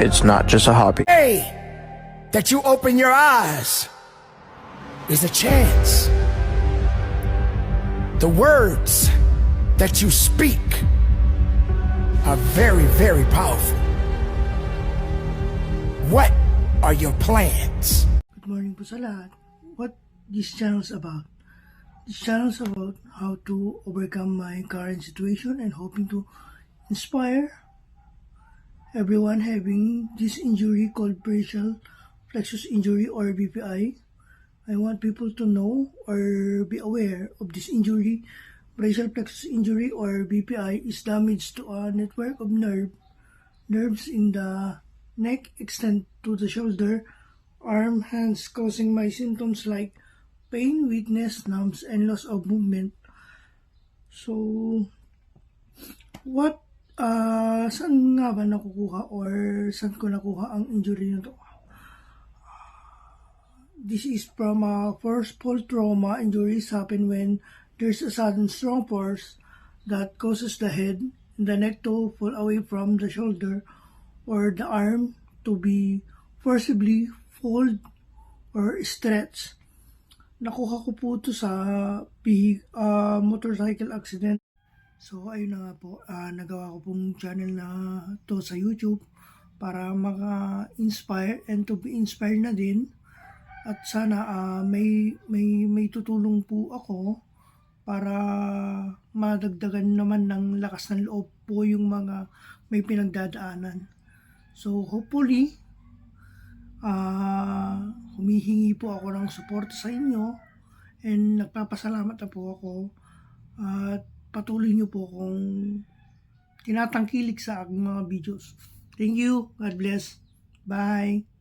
It's not just a hobby. Hey, that you open your eyes is a chance. The words that you speak are very, very powerful. What are your plans? Good morning po sa lahat. What this channel is about? This channel is about how to overcome my current situation and hoping to inspire everyone having this injury called brachial plexus injury or BPI. I want people to know or be aware of this injury. Brachial plexus injury or BPI is damage to a network of nerves in the neck extend to the shoulder, arm, hands, causing my symptoms like pain, weakness, numbness, and loss of movement. So, saan nga ba nakukuha or saan ko nakuha ang injury nito? This is from a forceful trauma. Injuries happen when there's a sudden strong force that causes the head and the neck to fall away from the shoulder or the arm to be forcibly fold or stretch. Nakuha ko po ito sa motorcycle accident. So ayun na nga po, nagawa ko pong channel na to sa YouTube para maka-inspire and to be inspired na din. At sana may tutulong po ako para madagdagan naman ng lakas ng loob po yung mga may pinagdadaanan. So hopefully, humihingi po ako ng support sa inyo and nagpapasalamat na po ako at patuloy nyo po kung tinatangkilik sa aking mga videos. Thank you. God bless. Bye.